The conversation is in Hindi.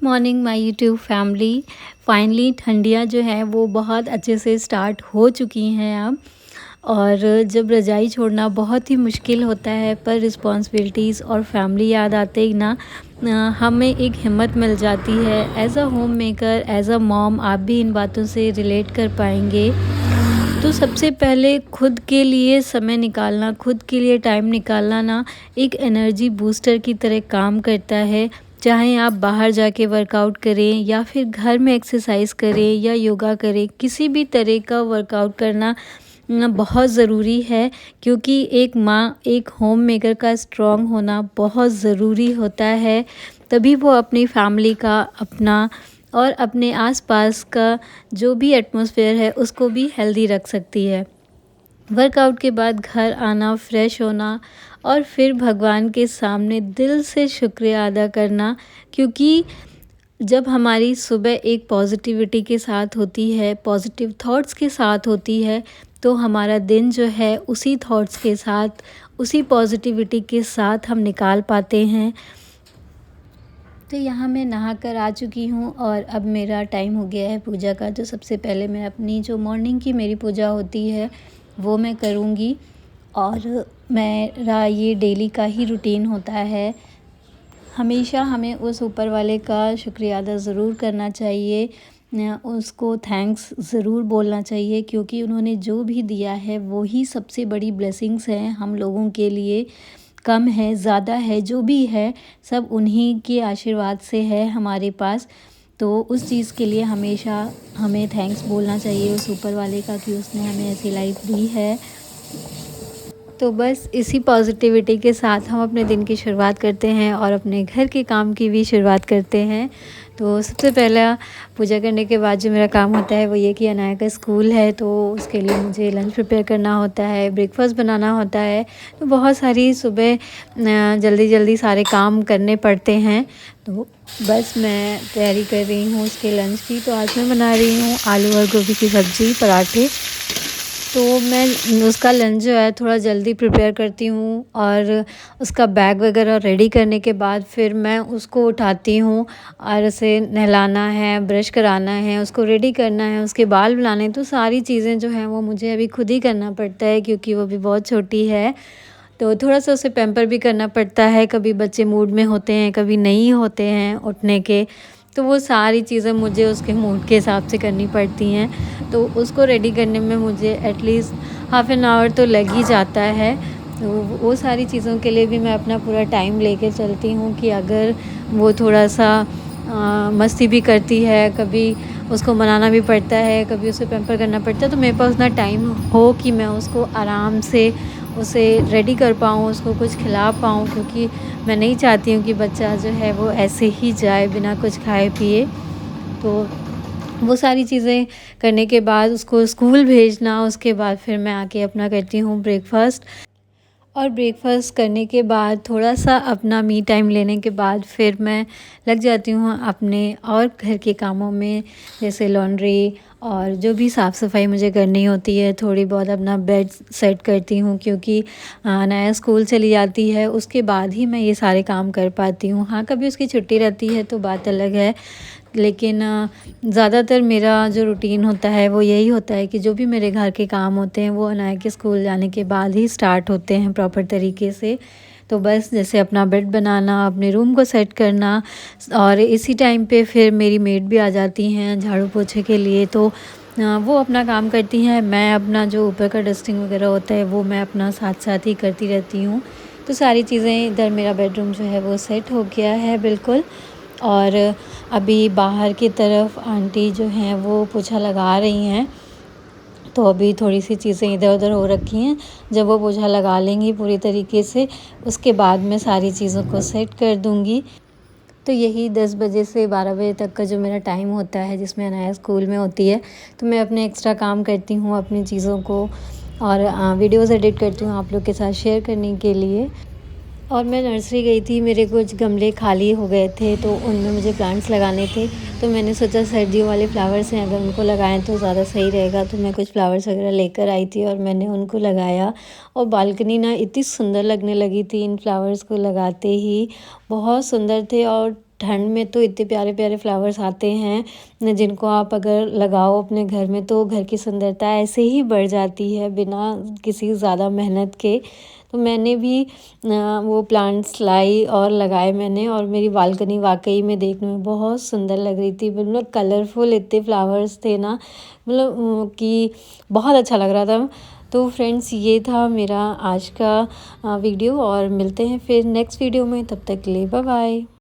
Morning my YouTube family. Finally ठंडियाँ जो हैं वो बहुत अच्छे से स्टार्ट हो चुकी हैं अब। और जब रज़ाई छोड़ना बहुत ही मुश्किल होता है, पर रिस्पॉन्सिबिलिटीज़ और फैमिली याद आते ही ना हमें एक हिम्मत मिल जाती है। As a home maker, as a mom, आप भी इन बातों से रिलेट कर पाएंगे। तो सबसे पहले खुद के लिए समय निकालना, खुद के लिए टाइम निकालना ना एक एनर्जी बूस्टर की तरह काम करता है। चाहे आप बाहर जाके वर्कआउट करें या फिर घर में एक्सरसाइज करें या योगा करें, किसी भी तरह का वर्कआउट करना बहुत ज़रूरी है। क्योंकि एक माँ, एक होम मेकर का स्ट्रॉन्ग होना बहुत ज़रूरी होता है। तभी वो अपनी फैमिली का, अपना और अपने आसपास का जो भी एटमॉस्फेयर है उसको भी हेल्दी रख सकती है। वर्कआउट के बाद घर आना, फ्रेश होना और फिर भगवान के सामने दिल से शुक्रिया अदा करना। क्योंकि जब हमारी सुबह एक पॉजिटिविटी के साथ होती है, पॉजिटिव थॉट्स के साथ होती है, तो हमारा दिन जो है उसी थॉट्स के साथ, उसी पॉजिटिविटी के साथ हम निकाल पाते हैं। तो यहाँ मैं नहा कर आ चुकी हूँ और अब मेरा टाइम हो गया है पूजा का। तो सबसे पहले मैं अपनी जो मॉर्निंग की मेरी पूजा होती है वो मैं करूँगी। और मेरा ये डेली का ही रूटीन होता है। हमेशा हमें उस ऊपर वाले का शुक्रिया अदा ज़रूर करना चाहिए, उसको थैंक्स ज़रूर बोलना चाहिए। क्योंकि उन्होंने जो भी दिया है वो ही सबसे बड़ी ब्लेसिंग्स हैं हम लोगों के लिए। कम है, ज़्यादा है, जो भी है सब उन्हीं के आशीर्वाद से है हमारे पास। तो उस चीज़ के लिए हमेशा हमें थैंक्स बोलना चाहिए उस ऊपर वाले का, कि उसने हमें ऐसी लाइफ दी है। तो बस इसी पॉजिटिविटी के साथ हम अपने दिन की शुरुआत करते हैं और अपने घर के काम की भी शुरुआत करते हैं। तो सबसे पहला पूजा करने के बाद जो मेरा काम होता है वो ये कि अनाया का स्कूल है, तो उसके लिए मुझे लंच प्रिपेयर करना होता है, ब्रेकफास्ट बनाना होता है। तो बहुत सारी सुबह जल्दी जल्दी सारे काम करने पड़ते हैं। तो बस मैं तैयारी कर रही हूँ उसके लंच की। तो आज मैं बना रही हूँ आलू और गोभी की सब्ज़ी, पराठे। तो मैं उसका लंच जो है थोड़ा जल्दी प्रिपेयर करती हूँ और उसका बैग वगैरह रेडी करने के बाद फिर मैं उसको उठाती हूँ और उसे नहलाना है, ब्रश कराना है, उसको रेडी करना है, उसके बाल बनाने। तो सारी चीज़ें जो हैं वो मुझे अभी खुद ही करना पड़ता है, क्योंकि वो अभी बहुत छोटी है। तो थोड़ा-सा उसे पैम्पर भी करना पड़ता है। कभी बच्चे मूड में होते हैं, कभी नहीं होते हैं उठने के। तो वो सारी चीज़ें मुझे उसके मूड के हिसाब से करनी पड़ती हैं। तो उसको रेडी करने में मुझे एटलीस्ट हाफ़ एन आवर तो लग ही जाता है। तो वो सारी चीज़ों के लिए भी मैं अपना पूरा टाइम लेके चलती हूँ, कि अगर वो थोड़ा-सा मस्ती भी करती है, कभी उसको मनाना भी पड़ता है, कभी उसे पैम्पर करना पड़ता है, तो मेरे पास उतना टाइम हो कि मैं उसको आराम से उसे रेडी कर पाऊँ, उसको कुछ खिला पाऊँ। क्योंकि मैं नहीं चाहती हूँ कि बच्चा जो है वो ऐसे ही जाए बिना कुछ खाए पिए। तो वो सारी चीज़ें करने के बाद उसको स्कूल भेजना, उसके बाद फिर मैं आके अपना करती हूँ ब्रेकफ़ास्ट। और ब्रेकफ़ास्ट करने के बाद थोड़ा-सा अपना मी टाइम लेने के बाद फिर मैं लग जाती हूँ अपने और घर के कामों में, जैसे लॉन्ड्री और जो भी साफ़-सफ़ाई मुझे करनी होती है। थोड़ी बहुत अपना बेड सेट करती हूँ, क्योंकि नया स्कूल चली जाती है, उसके बाद ही मैं ये सारे काम कर पाती हूँ। हाँ, कभी उसकी छुट्टी रहती है तो बात अलग है। लेकिन ज़्यादातर मेरा जो रूटीन होता है वो यही होता है कि जो भी मेरे घर के काम होते हैं वो अनाया के स्कूल जाने के बाद ही स्टार्ट होते हैं प्रॉपर तरीके से। तो बस जैसे अपना बेड बनाना, अपने रूम को सेट करना, और इसी टाइम पे फिर मेरी मेड भी आ जाती हैं झाड़ू पोछे के लिए। तो वो अपना काम करती हैं, मैं अपना जो ऊपर का डस्टिंग वगैरह होता है वो मैं अपना साथ साथ ही करती रहती हूँ। तो सारी चीज़ें, इधर मेरा बेडरूम जो है वो सेट हो गया है बिल्कुल। और अभी बाहर की तरफ आंटी जो हैं वो पोछा लगा रही हैं। तो अभी थोड़ी-सी चीज़ें इधर-उधर हो रखी हैं। जब वो पोछा लगा लेंगी पूरी तरीके से, उसके बाद मैं सारी चीज़ों को सेट कर दूँगी। तो यही 10 बजे से 12 बजे तक का जो मेरा टाइम होता है, जिसमें अनाया स्कूल में होती है, तो मैं अपने एक्स्ट्रा काम करती हूँ अपनी चीज़ों को, और वीडियोज़ एडिट करती हूँ आप लोग के साथ शेयर करने के लिए। और मैं नर्सरी गई थी, मेरे कुछ गमले खाली हो गए थे, तो उनमें मुझे प्लांट्स लगाने थे। तो मैंने सोचा सर्दियों वाले फ्लावर्स हैं, अगर उनको लगाएं तो ज़्यादा सही रहेगा। तो मैं कुछ फ्लावर्स वगैरह लेकर आई थी और मैंने उनको लगाया। और बालकनी ना इतनी सुंदर लगने लगी थी इन फ्लावर्स को लगाते ही, बहुत सुंदर थे। और ठंड में तो इतने प्यारे प्यारे फ्लावर्स आते हैं जिनको आप अगर लगाओ अपने घर में तो घर की सुंदरता ऐसे ही बढ़ जाती है बिना किसी ज़्यादा मेहनत के। तो मैंने भी वो प्लांट्स लाई और लगाए मैंने, और मेरी बालकनी वाकई में देखने में बहुत सुंदर लग रही थी। मतलब कलरफुल इतने फ्लावर्स थे ना, मतलब कि बहुत अच्छा लग रहा था। तो फ्रेंड्स, ये था मेरा आज का वीडियो, और मिलते हैं फिर नेक्स्ट वीडियो में। तब तक के लिए बाय बाय।